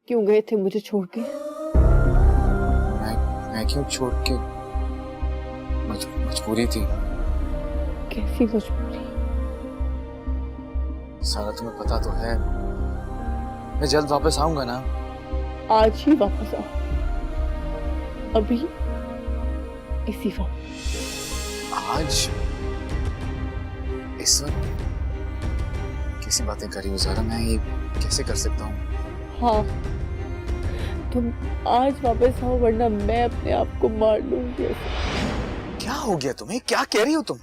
क्यों गए थे मुझे छोड़ के? मैं क्यों छोड़ के? मजबूरी थी। कैसी मजबूरी? सारा तुम्हें पता तो है। मैं जल्द वापस आऊंगा ना। आज ही वापस आओ, अभी, इसी वक्त। आज? इस वक्त? कैसी बातें करी हो ज़ारा, मैं ये कैसे कर सकता हूँ? हाँ, तुम आज वापस आओ वरना मैं अपने आप को मार लूंगी। क्या हो गया तुम्हें? क्या कह रही हो तुम?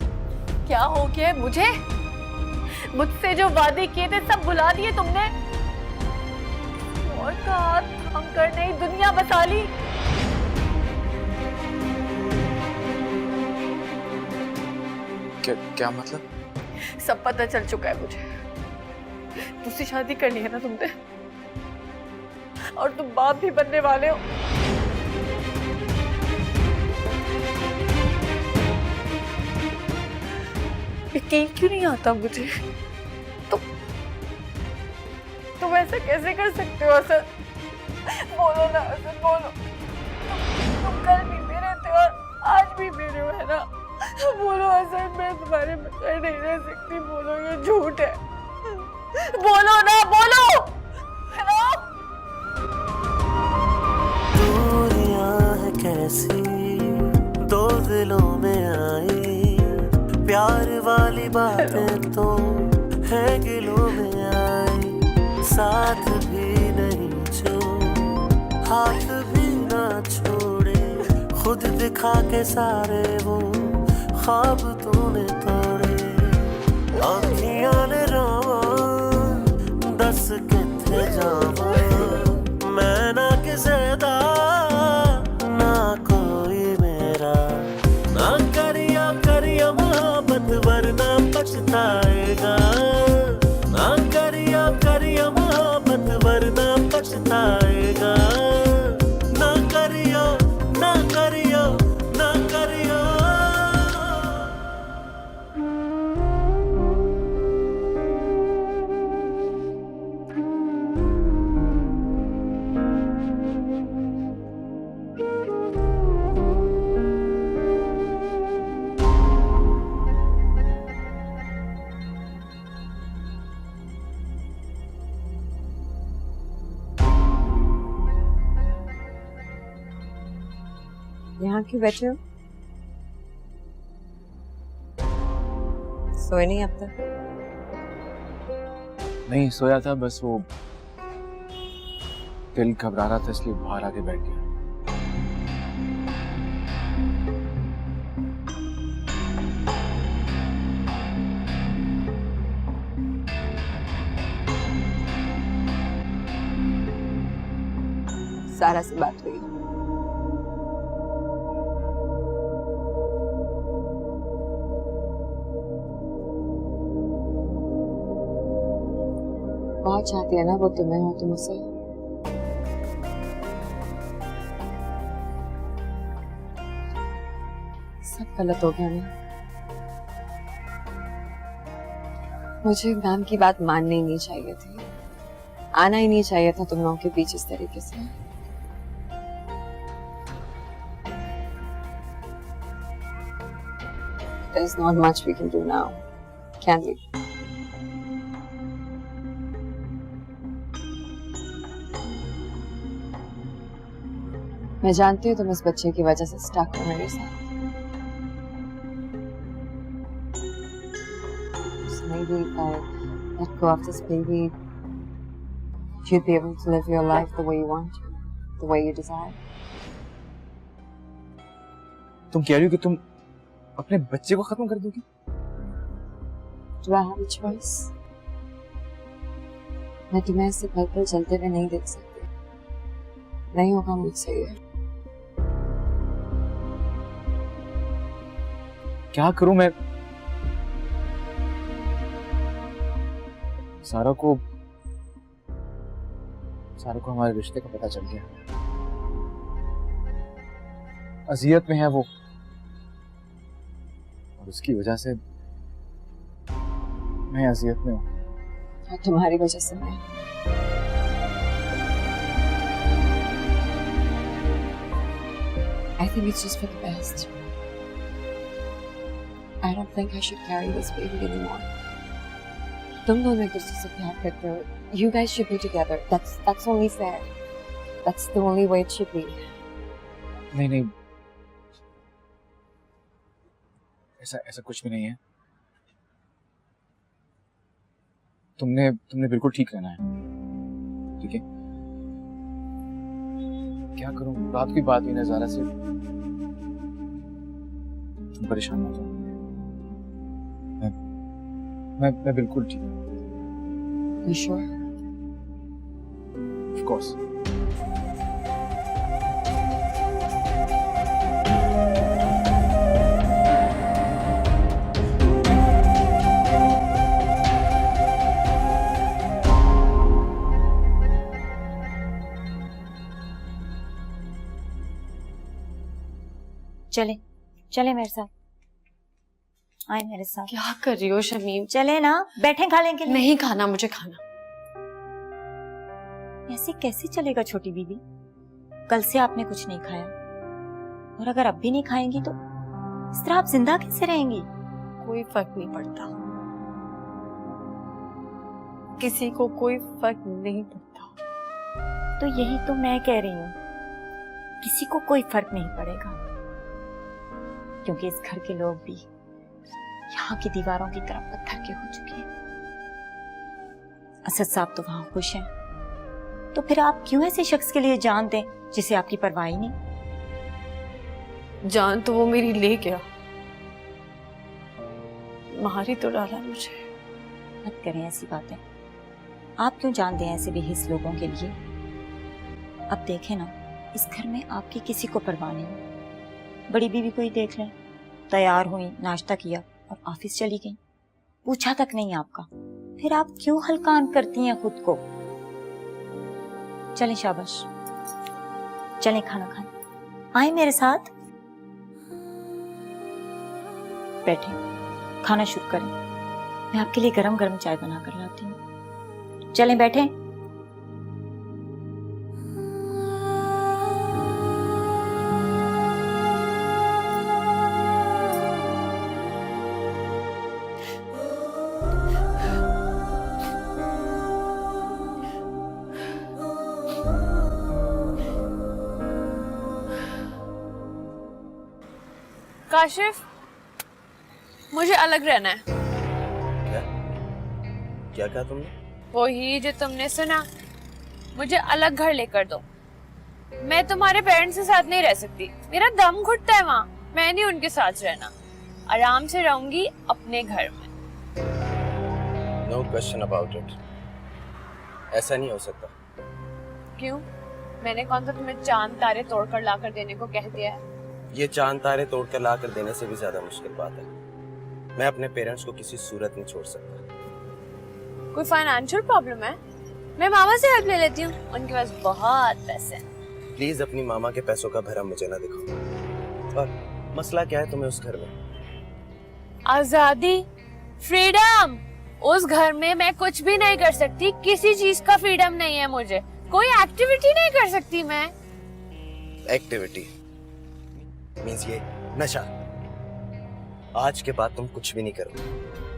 क्या हो गया मुझे? मुझसे जो वादे किए थे सब भुला दिए तुमने, और का हाथ थाम कर नई दुनिया बसा ली। क्या मतलब? सब पता चल चुका है मुझे। दूसरी शादी करनी है ना तुमने, और तुम बाप भी बनने वाले हो। यकीन क्यों नहीं आता मुझे? तुम ऐसा कैसे कर सकते हो असद? बोलो ना असद, बोलो। तुम कल भी मेरे थे और आज भी मेरे हो, है ना? बोलो असद, मैं तुम्हारे बगैर नहीं रह सकती। बोलो, ये झूठ है। बोलो ना, बोलो, है ना? दूरियां है कैसी दो दिलों में आई, प्यार वाली बातें तो है गिलों में आई। साथ भी नहीं जो हाथ भी ना छोड़े, खुद दिखा के सारे वो ख्वाब तूने तोड़े। आँखियाँ ने रोवा दस किथे जावा, मैं ना किसे दा ना कोई मेरा। ना करिया करिया मोहब्बत वरना पछताएगा, ना करिया करिया मोहब्बत वरना पछताएगा। ना करियो ना करियो ना करियो। यहाँ क्यों बैठे हो? सोए नहीं अब तक? नहीं सोया था, बस वो दिल घबरा रहा था इसलिए बाहर आके बैठ गया। सारा से बात हुई? बहुत चाहती है ना वो तुम्हें, और तुम उसे। सब गलत हो गया ना। मुझे मैम की बात माननी ही नहीं चाहिए थी, आना ही नहीं चाहिए था तुम लोगों के बीच इस तरीके से। There's not much we can do now, can we? मैं जानती हूँ तुम इस बच्चे की वजह से स्टक हो मेरे साथ। So maybe if I let go of this baby, you'd be able to live your life the way you want to, the way you desire. तुम कह रही हो कि तुम अपने बच्चे को खत्म कर दोगी? Do I have a choice? मैं तुम्हें ऐसे पल पल चलते हुए नहीं देख सकती। नहीं होगा मुझसे ये। क्या करूं मैं? सारा को हमारे रिश्ते का पता चल गया। अजियत में है वो, और उसकी वजह से मैं अजियत में हूँ। और तुम्हारी वजह से मैं। think it's just for the best. I don't think I should carry this baby anymore. तुम दोनों एक दूसरे से प्यार करते हो. You guys should be together. That's only fair. That's the only way it should be. नहीं नहीं, ऐसा कुछ भी नहीं है. तुमने बिल्कुल ठीक रहना है. ठीक है? क्या करूं, रात की बात हुई ना ज़ारा से. तुम परेशान मत हो. मैं बिल्कुल ठीक हूँ. You sure? Of course. चले मेरे साथ. आए मेरे साथ. क्या कर रही हो शमीम? चले ना, बैठे खा लेंगे. नहीं खाना, मुझे खाना. ऐसे कैसे चलेगा छोटी बीबी? कल से आपने कुछ नहीं खाया, और अगर अब भी नहीं खाएंगी तो इस तरह आप जिंदा कैसे रहेंगी? कोई फर्क नहीं पड़ता, किसी को कोई फर्क नहीं पड़ता. तो यही तो मैं कह रही हूँ, किसी को कोई फर्क नहीं पड़ेगा, क्योंकि इस घर के लोग भी यहाँ की दीवारों की तरफ पत्थर के हो चुके हैं. असद साहब तो वहां खुश हैं, तो फिर आप क्यों ऐसे शख्स के लिए जान दें जिसे आपकी परवाह ही नहीं? जान तो वो मेरी ले गया, मारी तो डाला मुझे. मत करें ऐसी बातें. आप क्यों जान दें ऐसे बेहिस लोगों के लिए? अब देखें ना, इस घर में आपकी किसी को परवाह नहीं. बड़ी बीवी को ही देख लें, तैयार हुई, नाश्ता किया और ऑफिस चली गई, पूछा तक नहीं आपका. फिर आप क्यों हल्कान करती हैं खुद को? चलें शाबाश, चलें खाना खाने. आए मेरे साथ, बैठे खाना शुरू करें. मैं आपके लिए गरम गरम चाय बना कर लाती हूँ. चलें बैठे. काशिफ, मुझे अलग रहना है. क्या कहा तुमने? वही जो तुमने सुना. मुझे अलग घर लेकर दो. मैं तुम्हारे पेरेंट्स के साथ नहीं रह सकती, मेरा दम घुटता है वहाँ. मैं नहीं उनके साथ रहना, आराम से रहूंगी अपने घर में. No question about it. ऐसा नहीं हो सकता. क्यों? मैंने कौन सा तुम्हें चांद तारे तोड़कर लाकर देने को कह दिया है? ये चांद तारे तोड़कर ला कर देने से भी ज्यादा मुश्किल बात है. मैं अपने पेरेंट्स को किसी सूरत नहीं छोड़ सकता. कोई फाइनेंशियल प्रॉब्लम है? मैं मामा से हेल्प ले लेती हूँ, उनके पास बहुत पैसे हैं. प्लीज अपनी मामा के पैसों का भरम मुझे ना दिखाओ. और मसला क्या है तुम्हें उस घर में? आजादी, फ्रीडम. उस घर में मैं कुछ भी नहीं कर सकती, किसी चीज का फ्रीडम नहीं है मुझे. कोई एक्टिविटी नहीं कर सकती मैं. एक्टिविटी मींस ये नशा. आज के बाद तुम कुछ भी नहीं करो,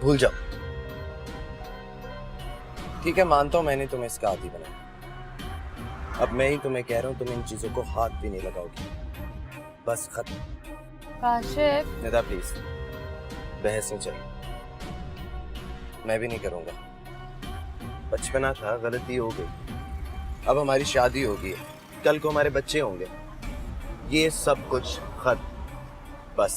भूल जाओ. ठीक है, मानता हूं मैंने तुम्हें इसका आदी बनाया. अब मैं ही तुम्हें कह रहा हूं, तुम इन चीजों को हाथ भी नहीं लगाओगी. बस खत्म. काशिफ, निदा प्लीज, बहस नहीं चाहिए. मैं भी नहीं करूंगा. बचपना था, गलती हो गई. अब हमारी शादी होगी, कल को हमारे बच्चे होंगे. ये सब कुछ खत्म. बस.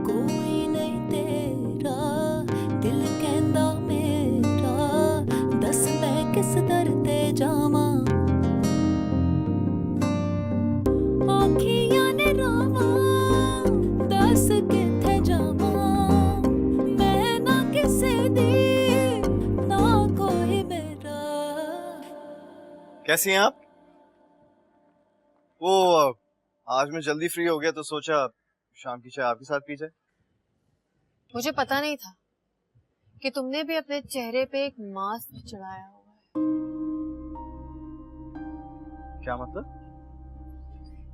कोई नहीं तेरा दिल कहंदा मेरा, दस मैं किस दर ते जावां. आँखियां ने रावां, दस किथे जावां. मैं ना किसे दी, ना कोई मेरा. कैसी हैं आप? वो आज मैं जल्दी फ्री हो गया तो सोचा शाम की चाय आपके साथ पी जाए. मुझे पता नहीं था कि तुमने भी अपने चेहरे पे एक मास्क चढ़ाया हुआ है. क्या मतलब?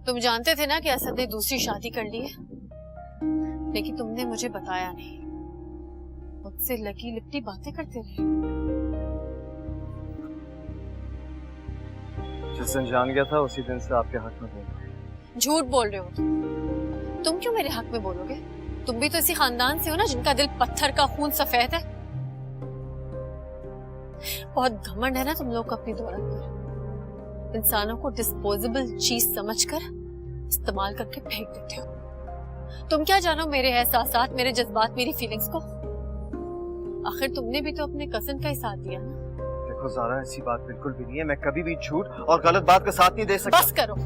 तुम जानते थे ना कि असद ने दूसरी शादी कर ली है, लेकिन तुमने मुझे बताया नहीं। मुझसे लगी लिपटी बातें करते रहे। जिस दिन जान गया था उसी दिन से आपके हक में बोल रहा हूं। झूठ बोल रहे हो तुम क्यों मेरे हक में बोलोगे? तुम भी तो इसी खानदान से हो ना जिनका दिल पत्थर का खून सफेद है। बहुत घमंड है ना तुम लोग अपनी दौलत पर। इंसानों को डिस्पोजेबल चीज समझकर इस्तेमाल करके फेंक देते हो। तुम क्या जानो मेरे एहसासात, मेरे जज्बात, मेरी फीलिंग्स को? आखिर तुमने भी तो अपने कजन का ही साथ दिया ना। देखो ज़ारा, ऐसी बात बिल्कुल भी नहीं है। मैं कभी भी झूठ और गलत बात का साथ नहीं दे सकता। बस करो,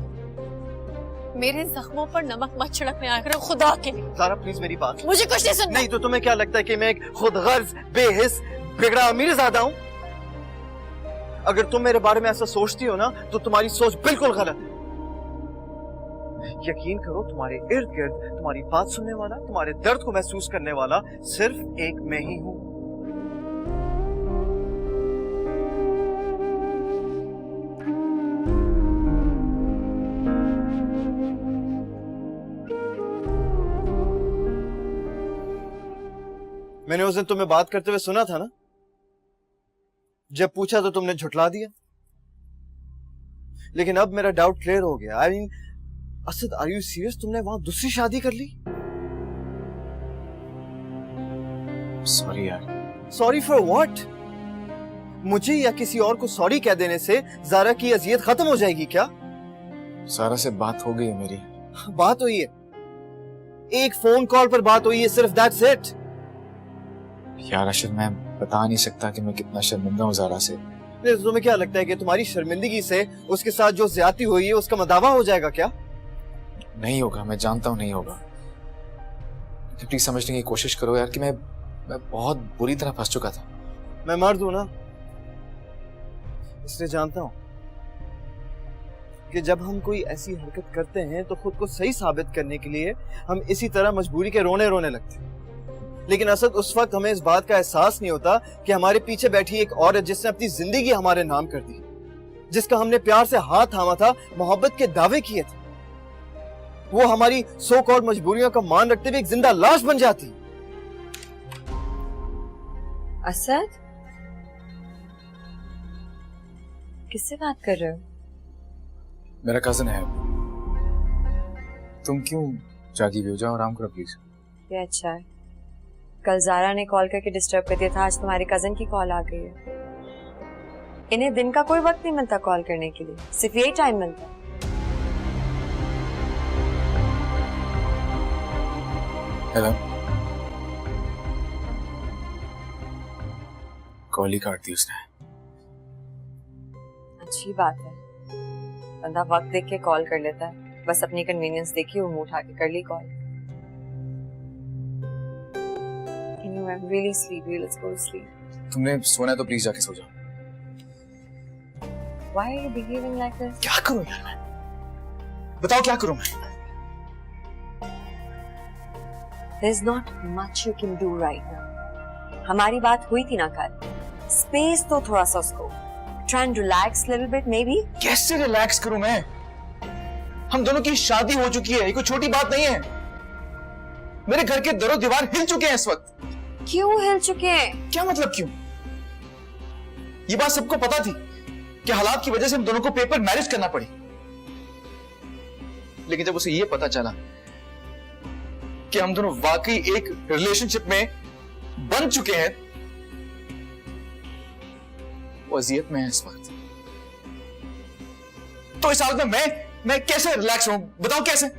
मेरे जख्मों पर नमक मत छिड़कने आया करो खुदा के लिए। ज़ारा प्लीज मेरी बात। मुझे कुछ नहीं सुनना। नहीं तो तुम्हें क्या लगता है कि मैं एक खुदगर्ज, बेहिस, बिगड़ा अमीरज़ादा हूँ? अगर तुम मेरे बारे में ऐसा सोचती हो ना तो तुम्हारी सोच बिल्कुल गलत है। यकीन करो, तुम्हारे इर्द गिर्द तुम्हारी बात सुनने वाला, तुम्हारे दर्द को महसूस करने वाला सिर्फ एक मैं ही हूँ। मैंने उस दिन तुम्हें बात करते हुए सुना था ना? जब पूछा तो तुमने झुठला दिया। लेकिन अब मेरा डाउट क्लियर हो गया। I mean, Asad, are you serious? तुमने वहां दूसरी शादी कर ली? सॉरी यार। Sorry for what? मुझे या किसी और को सॉरी कह देने से ज़ारा की अजियत खत्म हो जाएगी क्या? सारा से बात हो गई है मेरी। बात हुई है, एक फोन कॉल पर बात हुई है सिर्फ, दैट्स इट। यार अशर, मैं बता नहीं सकता कि मैं कितना शर्मिंदा हूँ ज़ारा से। तुम्हें क्या लगता है कि तुम्हारी शर्मिंदगी से उसके साथ जो ज्यादती हुई है उसका मदावा हो जाएगा क्या? नहीं होगा, मैं जानता हूँ नहीं होगा। प्लीज समझने की कोशिश करो यार कि मैं बहुत बुरी तरह फंस चुका था। मैं मर्द हूं ना, इसलिए जानता हूं कि जब हम कोई ऐसी हरकत करते हैं तो खुद को सही साबित करने के लिए हम इसी तरह मजबूरी के रोने रोने लगते हैं। लेकिन असद, उस वक्त हमें इस बात का एहसास नहीं होता कि हमारे पीछे बैठी एक औरत जिसने अपनी जिंदगी हमारे नाम कर दी, जिसका हमने प्यार से हाथ थामा था, मोहब्बत के दावे किए थे, वो हमारी सो कॉल्ड मजबूरियों का मान रखते हुए एक जिंदा लाश बन जाती। असद, किससे बात कर रहे हो? मेरा कजन है। तुम क्यों जागी हुई हो? जाओ आराम करो प्लीज। ये अच्छा है, कल ज़ारा ने कॉल करके डिस्टर्ब कर दिया था, आज तुम्हारे कजन की कॉल आ गई है। इन्हें दिन का कोई वक्त नहीं मिलता कॉल करने के लिए, सिर्फ यही टाइम मिलता है। हेलो, कॉल ही काट दी उसने। अच्छी बात है, बंदा वक्त देख के कॉल कर लेता है, बस अपनी कन्वीनियंस देखी वो मुंह उठा के कर ली call. I'm really sleepy. Let's go to sleep. तुमने सोना है तो प्लीज जाके सो जाओ। Why are you behaving like this? क्या करूं यार मैं? बताओ क्या करूं मैं? There's not much you can do right now. हमारी बात हुई थी ना कल, स्पेस तो थोड़ा सा उसको। Try and relax a little bit, maybe. कैसे रिलैक्स करूं मैं? हम दोनों की शादी हो चुकी है, ये कोई छोटी बात नहीं है। मेरे घर के दरो दीवार हिल चुके हैं इस वक्त। क्यों हिल चुके हैं? क्या मतलब क्यों? ये बात सबको पता थी कि हालात की वजह से हम दोनों को पेपर मैरिज करना पड़ी, लेकिन जब उसे ये पता चला कि हम दोनों वाकई एक रिलेशनशिप में बन चुके हैं, वो अजियत में है इस वक्त। तो इस हालत में मैं कैसे रिलैक्स हूं? बताओ कैसे?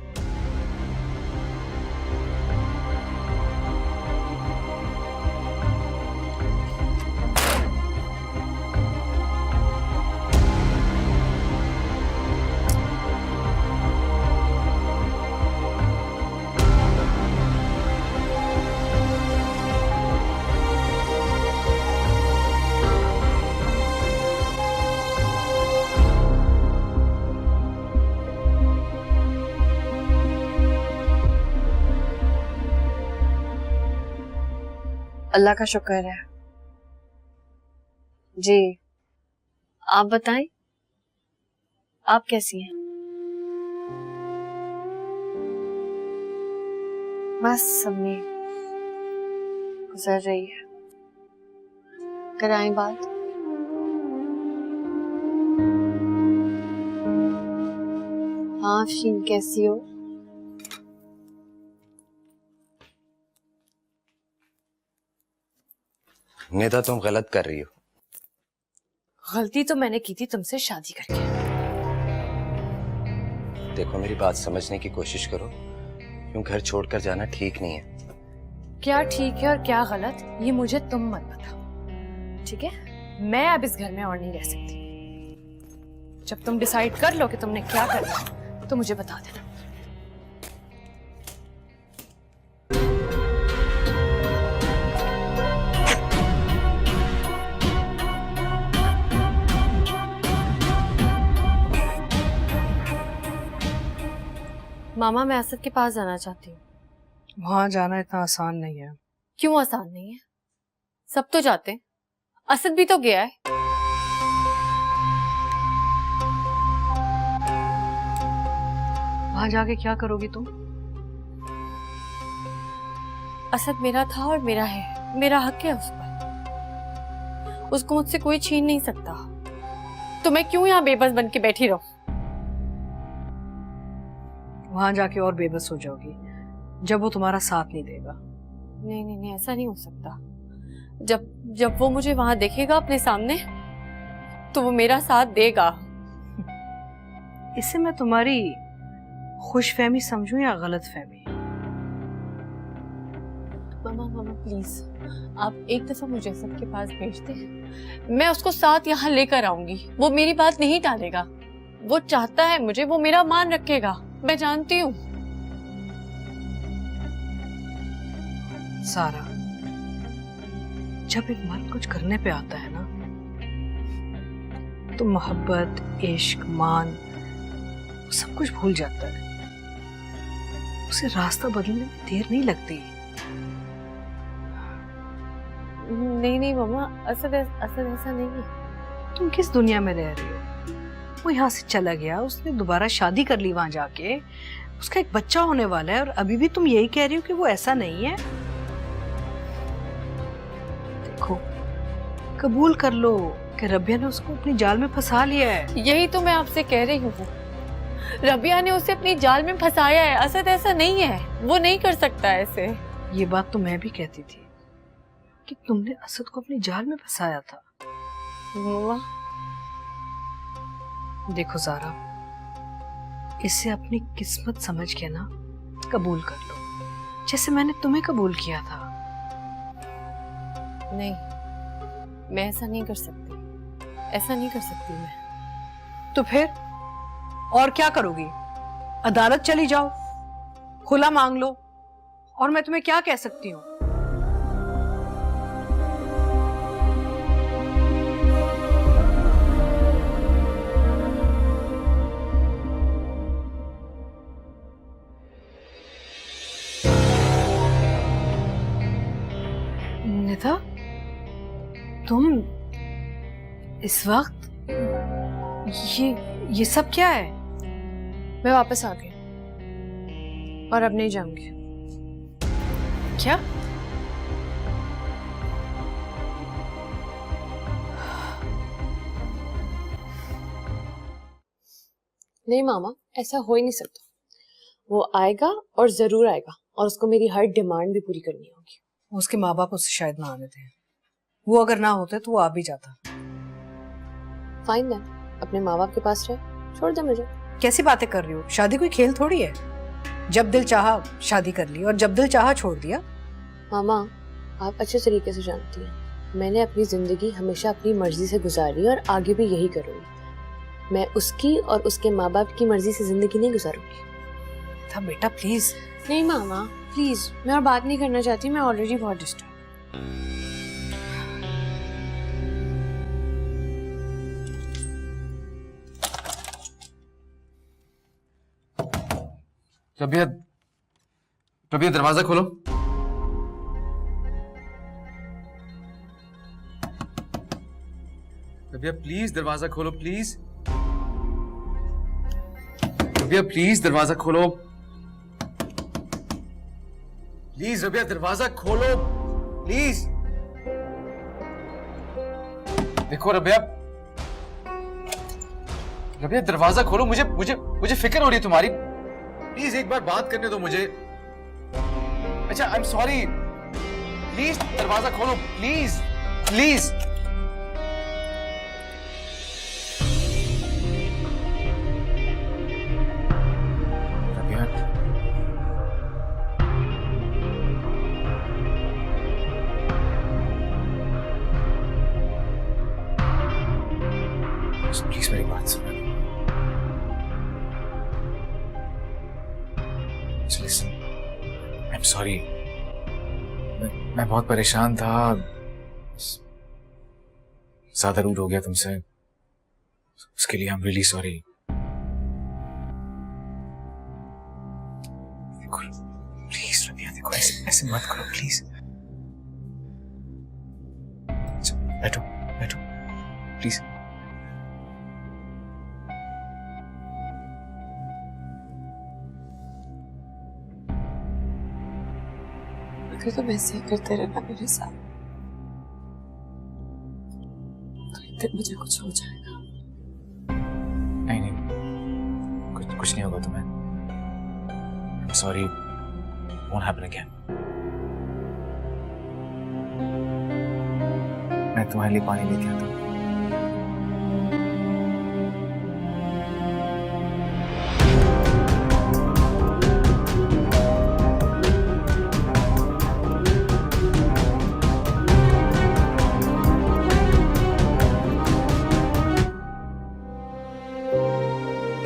अल्लाह का शुक्र है। जी, आप बताएं, आप कैसी हैं? बस सबने गुजर रही है। कराएं बात। हाँ अफरीन, कैसी हो? निदा, तुम गलत कर रही हो। गलती तो मैंने की थी तुमसे शादी करके। देखो, मेरी बात समझने की कोशिश करो। यूं घर छोड़कर जाना ठीक नहीं है। क्या ठीक है और क्या गलत, ये मुझे तुम मत बताओ, ठीक है? मैं अब इस घर में और नहीं रह सकती। जब तुम डिसाइड कर लो कि तुमने क्या करना है, तो मुझे बता देना। मामा, मैं असद के पास जाना चाहती हूँ। वहां जाना इतना आसान नहीं है। क्यों आसान नहीं है? सब तो जाते हैं, असद भी तो गया है। वहां जाके क्या करोगी तुम? असद मेरा था और मेरा है, मेरा हक है उस पर। उसको मुझसे कोई छीन नहीं सकता। तो मैं क्यों यहाँ बेबस बन के बैठी रहूं? वहां जाके और बेबस हो जाओगी जब वो तुम्हारा साथ नहीं देगा। नहीं नहीं नहीं, ऐसा नहीं हो सकता। जब वो मुझे वहां देखेगा अपने सामने, तो वो मेरा साथ देगा। इससे मैं तुम्हारी खुशफहमी समझूं या गलतफहमी? मामा मामा प्लीज, आप एक दफा मुझे असद के पास भेज दें। मैं उसको साथ यहाँ लेकर आऊंगी। वो मेरी बात नहीं टालेगा। वो चाहता है मुझे, वो मेरा मान रखेगा, मैं जानती हूँ। सारा, जब एक मर्द कुछ करने पे आता है ना, तो मोहब्बत, इश्क, मान, वो सब कुछ भूल जाता है। उसे रास्ता बदलने में देर नहीं लगती। नहीं नहीं मामा, असद ऐसा नहीं है। तुम किस दुनिया में रह रही हो? वो यहाँ से चला गया, उसने दोबारा शादी कर ली वहां जाके, उसका एक बच्चा होने वाला है, और अभी भी तुम यही कह रही हो कि वो ऐसा नहीं है। देखो, कबूल कर लो कि रबिया ने उसको अपनी जाल में फंसा लिया है। यही तो मैं आपसे कह रही हूँ। रबिया ने उसे अपनी जाल में फंसाया है। असद ऐसा नहीं है, वो नहीं कर सकता ऐसे। ये बात तो मैं भी कहती थी कि तुमने असद को अपनी जाल में फंसाया था। मामा, देखो ज़ारा, इसे अपनी किस्मत समझ के ना कबूल कर लो, जैसे मैंने तुम्हें कबूल किया था। नहीं, मैं ऐसा नहीं कर सकती। ऐसा नहीं कर सकती मैं। तो फिर और क्या करोगी? अदालत चली जाओ, खुला मांग लो, और मैं तुम्हें क्या कह सकती हूँ? निदा, तुम इस वक्त ये सब क्या है? मैं वापस आ गई और अब नहीं जाऊंगी। क्या? नहीं मामा, ऐसा हो ही नहीं सकता। वो आएगा और जरूर आएगा, और उसको मेरी हर डिमांड भी पूरी करनी होगी। उसके माँ बाप उससे शायद ना आने थे। वो अगर ना होते तो वो आ भी जाता। फाइन है, अपने माँ बाप के पास रहे, छोड़ दे मुझे। कैसी बातें कर रही हो? शादी कोई खेल थोड़ी है। जब दिल चाहा शादी कर ली और जब दिल चाहा छोड़ दिया। मामा, आप अच्छे तरीके से जानती हैं, मैंने अपनी जिंदगी हमेशा अपनी मर्जी से गुजारी और आगे भी यही करूंगी। मैं उसकी और उसके माँ बाप की मर्जी से जिंदगी नहीं गुजारूंगी। था बेटा, प्लीज। नहीं मामा प्लीज, मैं और बात नहीं करना चाहती। मैं ऑलरेडी बहुत डिस्टर्ब। रबिया, रबिया दरवाजा खोलो। रबिया प्लीज दरवाजा खोलो प्लीज। रबिया प्लीज दरवाजा खोलो, प्लीज रबिया दरवाजा खोलो प्लीज। देखो रबिया, रबिया दरवाजा खोलो, मुझे मुझे मुझे फिक्र हो रही है तुम्हारी, प्लीज एक बार बात करने दो मुझे। अच्छा आई एम सॉरी, प्लीज दरवाजा खोलो प्लीज प्लीज। रबिया प्लीज मेरी बात सुनो। लिसन, आई एम सॉरी, मैं बहुत परेशान था, ज्यादा रूड हो गया तुमसे, उसके लिए आई एम रियली सॉरी। देखो प्लीज रबिया, देखो ऐसे मत करो प्लीज। बैठो बैठो प्लीज। अगर तुम ऐसे ही करते रहना मेरे साथ तो एक दिन मुझे कुछ हो जाएगा। नहीं नहीं, कुछ नहीं होगा तुम्हें, सॉरी, won't happen again। मैं तुम्हारे लिए पानी लेके आता हूँ।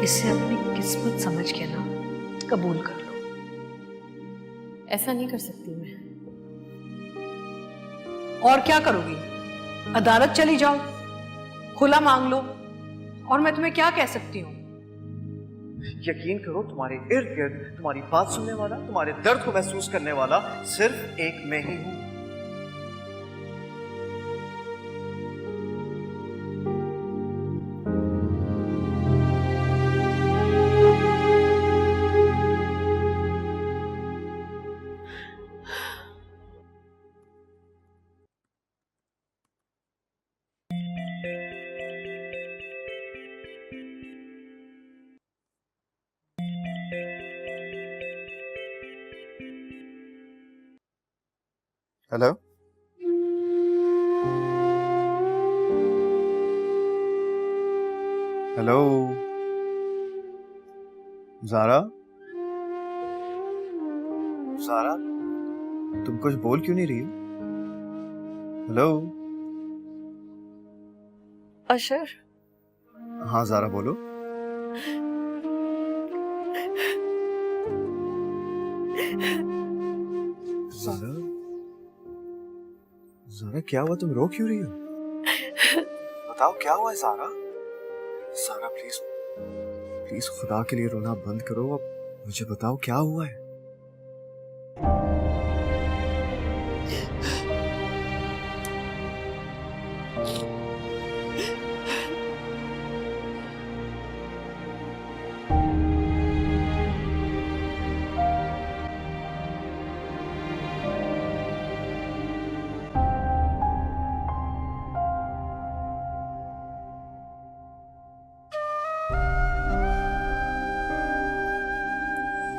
इसे अपनी किस्मत समझ के ना कबूल कर लो। ऐसा नहीं कर सकती मैं। और क्या करोगी? अदालत चली जाओ, खुला मांग लो, और मैं तुम्हें क्या कह सकती हूँ? यकीन करो, तुम्हारे इर्द गिर्द तुम्हारी बात सुनने वाला, तुम्हारे दर्द को महसूस करने वाला सिर्फ एक मैं ही हूं। हेलो, हेलो ज़ारा, ज़ारा तुम कुछ बोल क्यों नहीं रही हो? हेलो अशर, हाँ ज़ारा बोलो। ज़ारा, ज़ारा क्या हुआ, तुम रो क्यों रही हो? बताओ क्या हुआ है ज़ारा? ज़ारा प्लीज प्लीज खुदा के लिए रोना बंद करो, अब मुझे बताओ क्या हुआ है?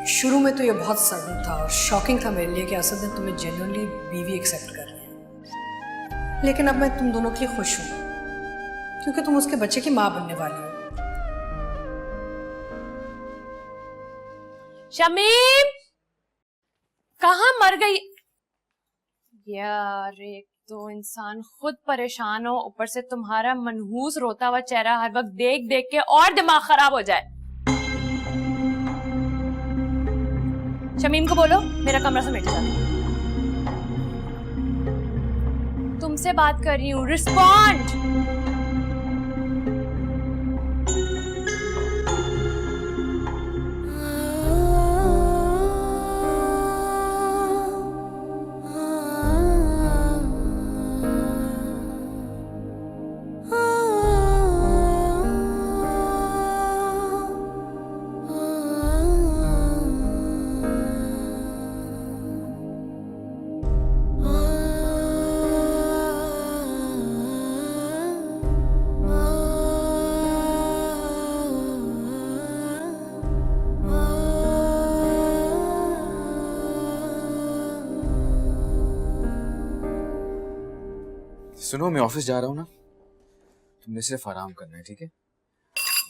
शुरू में तो ये बहुत सडन था और शॉकिंग था मेरे लिए कि असद ने तुम्हें जेन्युइनली बीवी एक्सेप्ट कर लिया, लेकिन अब मैं तुम दोनों के लिए खुश हूँ क्योंकि तुम उसके बच्चे की माँ बनने वाली हो। शमीम, कहाँ मर गई यार? एक तो इंसान खुद परेशान हो, ऊपर से तुम्हारा मनहूस रोता हुआ चेहरा हर वक्त देख देख के और दिमाग खराब हो जाए। शमीम को बोलो मेरा कमरा समेट जाए। तुमसे बात कर रही हूँ, रिस्पॉन्ड। सुनो, मैं ऑफिस जा रहा हूँ ना, तुमने सिर्फ आराम करना है, ठीक है?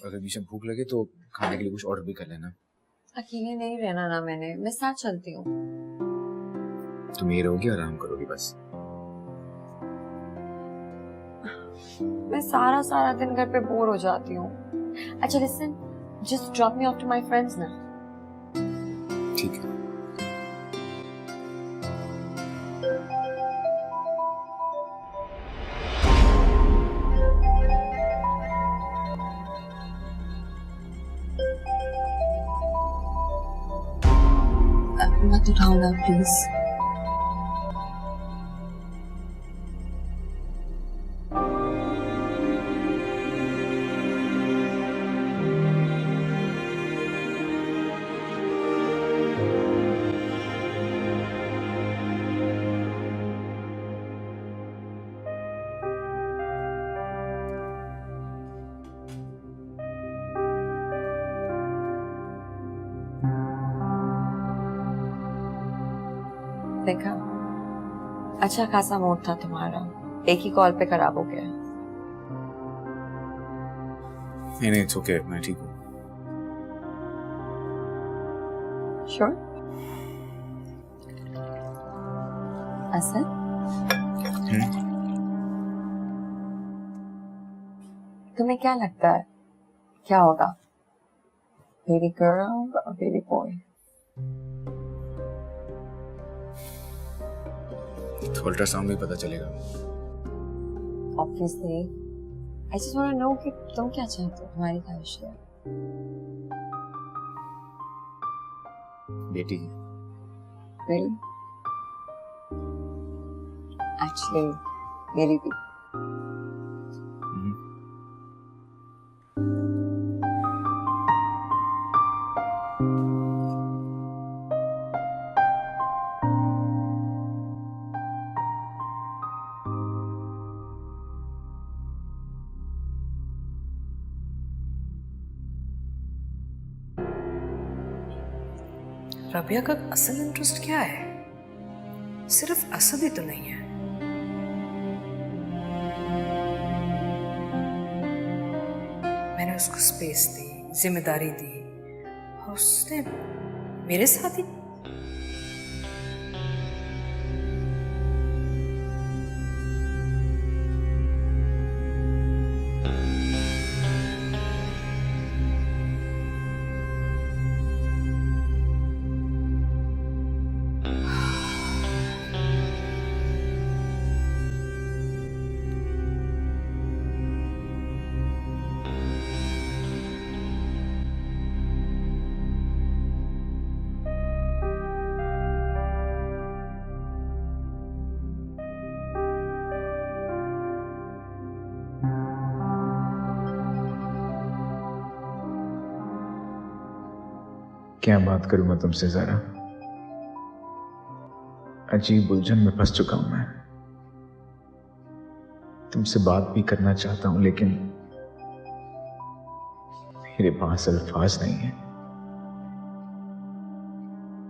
अगर बीच में भूख लगे तो खाने के लिए कुछ ऑर्डर भी कर लेना। अकेले नहीं रहना ना मैंने, मैं साथ चलती हूँ। तुम यही रहोगी, आराम करोगी बस। मैं सारा दिन घर पे बोर हो जाती हूँ। अच्छा listen, just drop me off to my friends ना। ठीक है। मत उठाओ ना प्लीज। देखा, अच्छा खासा मूड था तुम्हारा, एक ही कॉल पे खराब हो गया। नहीं, इट्स ओके, मैं ठीक हूँ। श्योर? असद, तुम्हें क्या लगता है क्या होगा, बेबी गर्ल और बेबी बॉय? तो अल्ट्रासाउंड में पता चलेगा। Obviously, I just want to know कि तुम क्या चाहते हो, तुम्हारी ख्वाहिश है। बेटी। Really? Actually, मेरी भी। रबिया का असल इंटरेस्ट क्या है? सिर्फ असद ही तो नहीं है। मैंने उसको स्पेस दी, जिम्मेदारी दी, और उसने मेरे साथ ही। क्या बात करूं मैं तुमसे जरा, अजीब उलझन में फंस चुका हूं मैं। तुमसे बात भी करना चाहता हूं लेकिन मेरे पास अल्फाज नहीं है।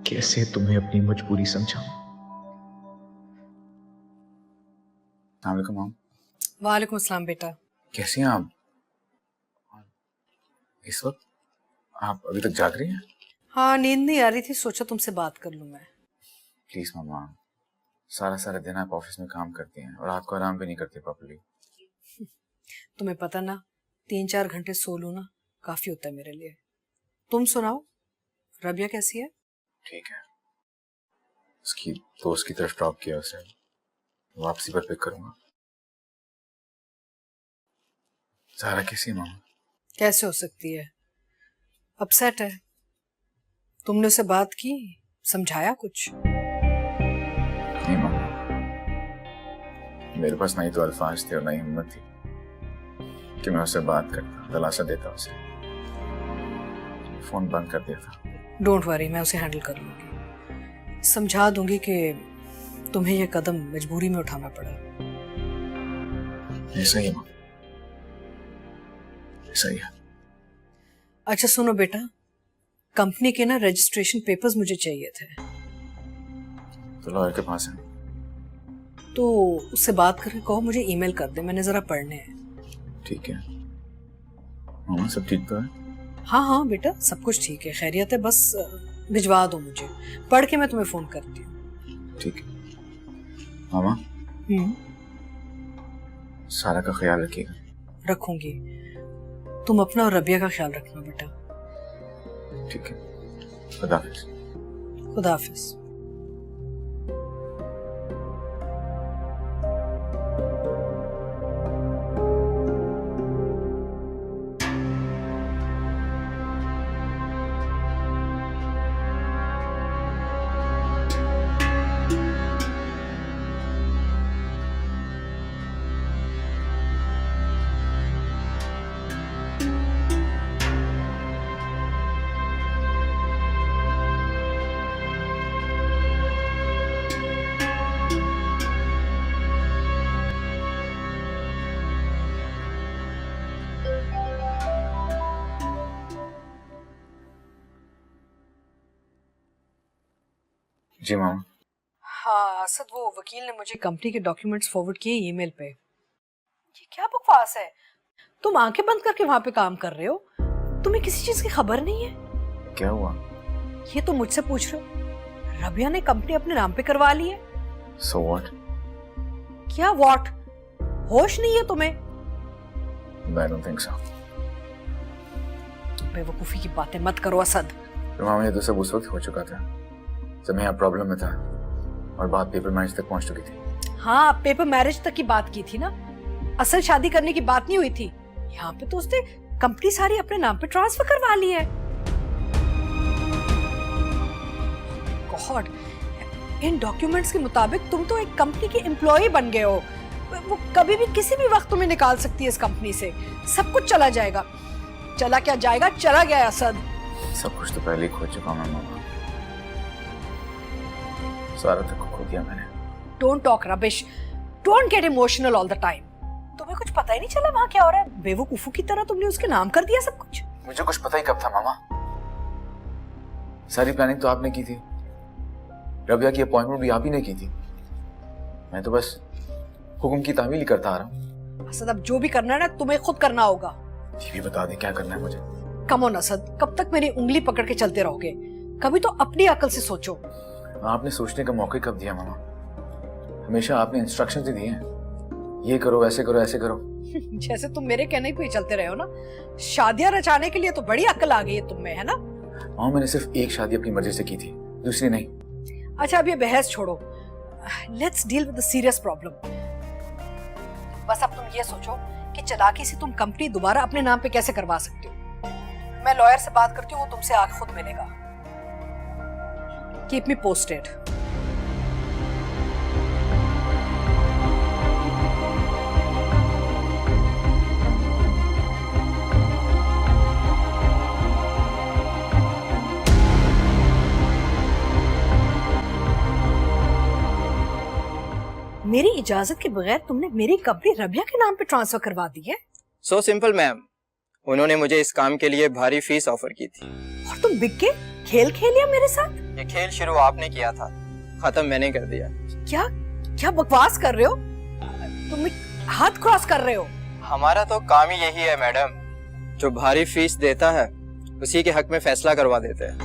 कैसे तुम्हें अपनी मजबूरी समझाऊं? अस्सलाम वालेकुम। वालेकुम अस्सलाम बेटा। कैसी हैं आप? इस वक्त आप अभी तक जाग रही हैं? हाँ, नींद नहीं आ रही थी, सोचा तुमसे बात कर लूं मैं। प्लीज मामा, सारा दिन आप ऑफिस में काम करती हैं और रात को आराम भी नहीं करती प्रॉपर्ली। तुम्हें पता ना, 3-4 घंटे सो लूं ना काफी होता है मेरे लिए। तुम सुनाओ, रबिया कैसी है? ठीक है, उसकी दोस्त की तरफ ड्रॉप किया उसे, वापसी पर पिक करूंगा। ज़ारा कैसी है मामा? कैसे हो सकती है, अपसेट है। तुमने उसे बात की, समझाया कुछ? नहीं मामा, मेरे पास नहीं तो अल्फाज थे और नहीं हिम्मत थी कि मैं उससे बात करता, दिलासा देता उसे। फोन बंद कर दिया था। डोंट वरी, मैं उसे हैंडल कर लूंगी। समझा दूंगी कि तुम्हें यह कदम मजबूरी में उठाना पड़ा। ये सही है मामा, सही है। अच्छा सुनो बेटा, कंपनी के ना रजिस्ट्रेशन पेपर्स मुझे चाहिए थे। तो लॉयर के पास है? तो उससे बात करके कहो मुझे ईमेल कर दे, मैंने जरा पढ़ने हैं। ठीक है मामा, सब ठीक तो है? हाँ हाँ बेटा, सब कुछ ठीक है, खैरियत है, बस भिजवा दो मुझे, पढ़ के मैं तुम्हें फोन करती हूँ। ठीक है मामा, सारा का ख्याल रखिएगा। रखूंगी, तुम अपना और रबिया का ख्याल रखना बेटा। ठीक है, खुदा हाफिज। खुदा हाफिज। जी मामा। हाँ असद, वो वकील ने मुझे कंपनी के डॉक्यूमेंट्स फॉरवर्ड किए ईमेल पे। ये क्या बकवास है, तुम आंखें बंद करके वहां पे काम कर रहे हो, तुम्हें किसी चीज की खबर नहीं है? क्या हुआ? ये तो मुझसे पूछ रहे हो? रबिया ने कंपनी अपने नाम पे करवा ली है। So what? क्या व्हाट? होश नहीं है तुम्हें? I don't think so. बेवकूफी की बातें मत करो असद। तो मामा, ये तो सब उस वक्त हो चुका था जब मैं यहाँ प्रॉब्लम में था और बात पेपर मैरिज तक पहुंच चुकी थी। हाँ, पेपर मैरिज तक की बात की थी ना, असल शादी करने की बात नहीं हुई थी। यहाँ पे तो उसने कंपनी सारी अपने नाम पे ट्रांसफर करवा ली है। गॉड, इन डॉक्यूमेंट्स के मुताबिक तुम तो एक कंपनी के एम्प्लॉय बन गए हो। वो कभी भी किसी भी वक्त तुम्हें निकाल सकती है इस कंपनी से। सब कुछ चला जाएगा। चला क्या जाएगा, चला गया है असद। सब कुछ तो पहले ही खो चुका मैं मामा, सारा तक खो दिया मैंने। Don't talk rubbish, don't get emotional all the time. तुम्हें कुछ पता ही नहीं चला वहां क्या हो रहा है? बेवकूफों की तरह तुमने उसके नाम कर दिया सब कुछ। मुझे कुछ पता ही कब था मामा, सारी प्लानिंग तो आपने की थी, रबिया की अपॉइंटमेंट भी आप ही ने की थी। मैं तो बस हुक्म की तामील ही करता आ रहा हूँ। असद, अब जो भी करना है ना तुम्हें खुद करना होगा। ये भी बता दे क्या करना है मुझे। कम ऑन असद, कब तक मेरी उंगली पकड़ के चलते रहोगे? कभी तो अपनी अकल से सोचो। आपने सोचने का मौका कब दिया मामा? हमेशा आपने इंस्ट्रक्शंस ही दिए हैं, ये करो, ऐसे करो, ऐसे करो। जैसे तुम मेरे कहने पे ही चलते रहे हो ना। शादियां रचाने के लिए तो बड़ी अकल आ गई है तुम में, है ना? मामा, मैंने सिर्फ एक शादी अपनी मर्जी से की थी, दूसरी नहीं। अच्छा, अब ये बहस छोड़ो, let's deal with the serious problem. बस अब तुम ये सोचो कि चालाकी से तुम कंपनी दोबारा अपने नाम पे कैसे करवा सकते हो। मैं लॉयर से बात करती हूँ, वो तुमसे आके खुद मिलेगा। Keep me posted. मेरी इजाजत के बगैर तुमने मेरी कंपनी रबिया के नाम पे ट्रांसफर करवा दी है? सो सिंपल मैम, उन्होंने मुझे इस काम के लिए भारी फीस ऑफर की थी। और तुम बिक के खेल खेल लिया मेरे साथ? ये खेल शुरू आपने किया था, खत्म मैंने कर दिया। क्या क्या बकवास कर रहे हो? तुम हाथ क्रॉस कर रहे हो। हमारा तो काम ही यही है मैडम, जो भारी फीस देता है उसी के हक में फैसला करवा देते हैं।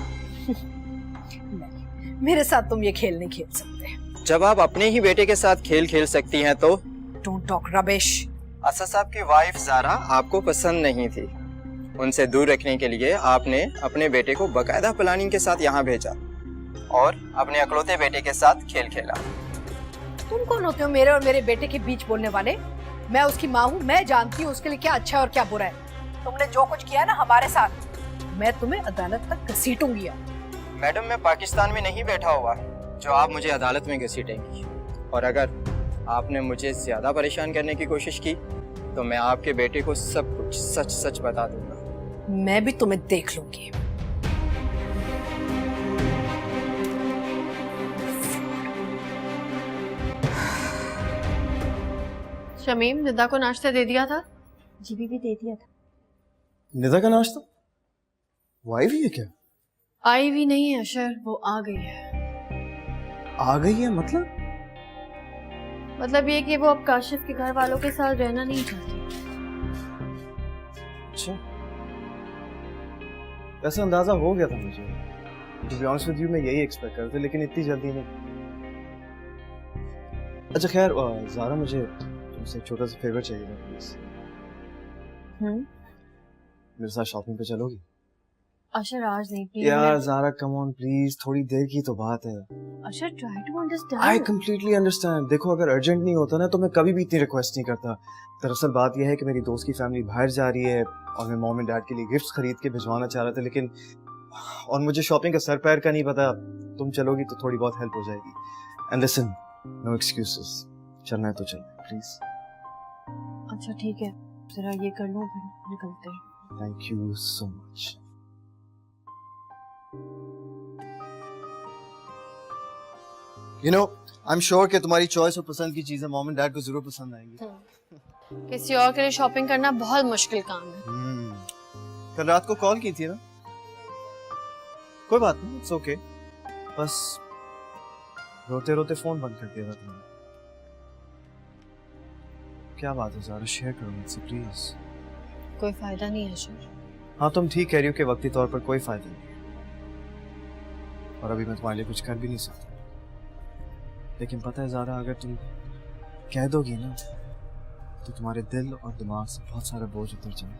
मेरे साथ तुम ये खेल नहीं खेल सकते। जब आप अपने ही बेटे के साथ खेल खेल सकती हैं तो? Don't talk rubbish. असद साहब की वाइफ ज़ारा आपको पसंद नहीं थी, उनसे दूर रखने के लिए आपने अपने बेटे को बकायदा प्लानिंग के साथ यहाँ भेजा और अपने अकलौते बेटे के साथ खेल खेला। तुम कौन होते हो मेरे और मेरे बेटे के बीच बोलने वाले? मैं उसकी माँ हूँ, मैं जानती हूँ उसके लिए क्या अच्छा है और क्या बुरा है। तुमने जो कुछ किया ना हमारे साथ, मैं तुम्हें अदालत तक घसीटूंगी। मैडम, मैं पाकिस्तान में नहीं बैठा हुआ जो आप मुझे अदालत में घसीटेंगी, और अगर आपने मुझे ज्यादा परेशान करने की कोशिश की तो मैं आपके बेटे को सब कुछ सच सच बता दूंगा। मैं भी तुम्हें देख लूंगी। शमीम, निदा को नाश्ता दे दिया था? जी बीबी, दे दिया था। निदा का नाश्ता? वो आई हुई है क्या? आई हुई नहीं है अशर, वो आ गई है। आ गई है मतलब? मतलब ये कि वो अब काशिफ के घर वालों के साथ रहना नहीं चाहती। अच्छा, ऐसा अंदाजा हो गया था मुझे। To be honest with you, मैं यही एक्सपेक्ट कर रहा था, लेकिन इतनी जल्दी नहीं। अच्छा खैर, ज़ारा, मुझे तुमसे एक छोटा सा फेवर चाहिए था प्लीज। मेरे साथ शॉपिंग पे चलोगी? अशर आज नहीं प्लीज। यार ज़ारा, कम ऑन प्लीज, थोड़ी देर की तो बात है। अशर try to understand. I completely understand. देखो, अगर अर्जेंट नहीं होता ना तो मैं कभी भी इतनी रिक्वेस्ट नहीं करता। दरअसल बात यह है कि मेरी दोस्त की फैमिली बाहर जा रही है और मैं मॉम एंड डैड के लिए गिफ्ट्स खरीद के भिजवाना चाह रहा था, लेकिन और मुझे शॉपिंग का सर पैर का नहीं पता। तुम चलोगी तो थोड़ी बहुत हेल्प हो जाएगी। एंड लिसन, नो एक्सक्यूजेस, चलना है तो चलना प्लीज। अच्छा ठीक है, जरा ये कर लूं फिर निकलते हैं। Thank you so much. You know, I am sure कि तुम्हारी चॉइस और पसंद की चीजें मॉम एंड डैड को जरूर पसंद आएंगी। किसी और के लिए शॉपिंग करना बहुत मुश्किल काम है। कल रात को कॉल की थी ना? कोई बात नहीं, इट्स ओके। बस रोते रोते फोन बंद कर दिया था तुमने। क्या बात है ज़ारा, शेयर करो मुझसे प्लीज। कोई फायदा नहीं है अशर। हाँ, तुम ठीक कह रही हो कि वक्ती तौर पर कोई फायदा नहीं, और अभी मैं तुम्हारे लिए कुछ कर भी नहीं सकता। लेकिन पता है ज़ारा, अगर तुम कह दोगी ना तो तुम्हारे दिल और दिमाग से बहुत सारा बोझ उतर जाए।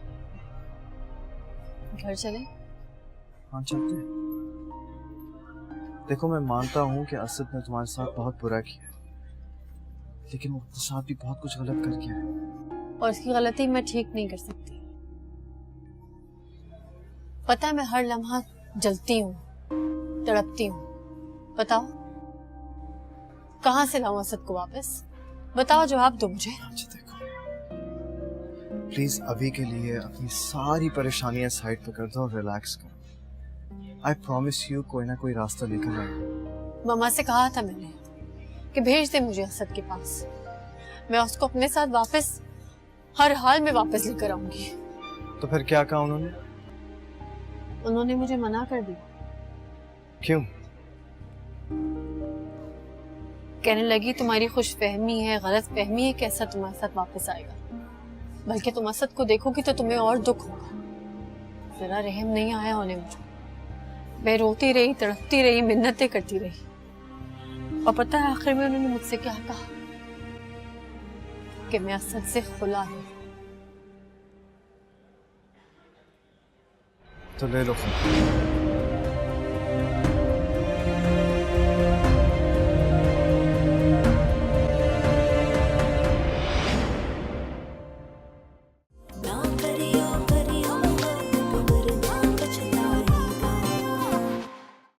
घर चले? हाँ चलते हैं। देखो, मैं मानता हूँ कि असद ने तुम्हारे साथ बहुत बुरा किया, लेकिन वो अपने साथ भी बहुत कुछ गलत कर गया है। और इसकी गलती मैं ठीक नहीं कर सकती। पता है मैं हर लम्हा जलती हूँ, तड़पती हूँ। बताओ कहाँ से लाऊं असद को वापस? बताओ, जवाब दो मुझे। अच्छा देखो, प्लीज अभी के लिए अपनी सारी परेशानियां साइड पे कर दो और रिलैक्स करो। आई प्रॉमिस यू, कोई ना कोई रास्ता निकल आएगा। मामा से कहा था मैंने कि भेज दे मुझे असद के पास। मैं उसको अपने साथ वापस, हर हाल में वापस लेकर आऊंगी। तो फिर क्या कहा उन्होंने? उन्होंने मुझे मना कर दिया। क्यों? कहने लगी तुम्हारी खुशफहमी है, गलत फहमी है कि असद तुम्हारे साथ वापस आएगा। बल्कि तुम असद को देखोगी तो तुम्हें और दुख होगा। जरा रहम नहीं आया उन्हें मुझे। मैं रोती रही, तड़पती रही, मिन्नतें करती रही, और पता है आखिर में उन्होंने मुझसे क्या कहा? कि मैं असद से खुला हूं। तो ले लो।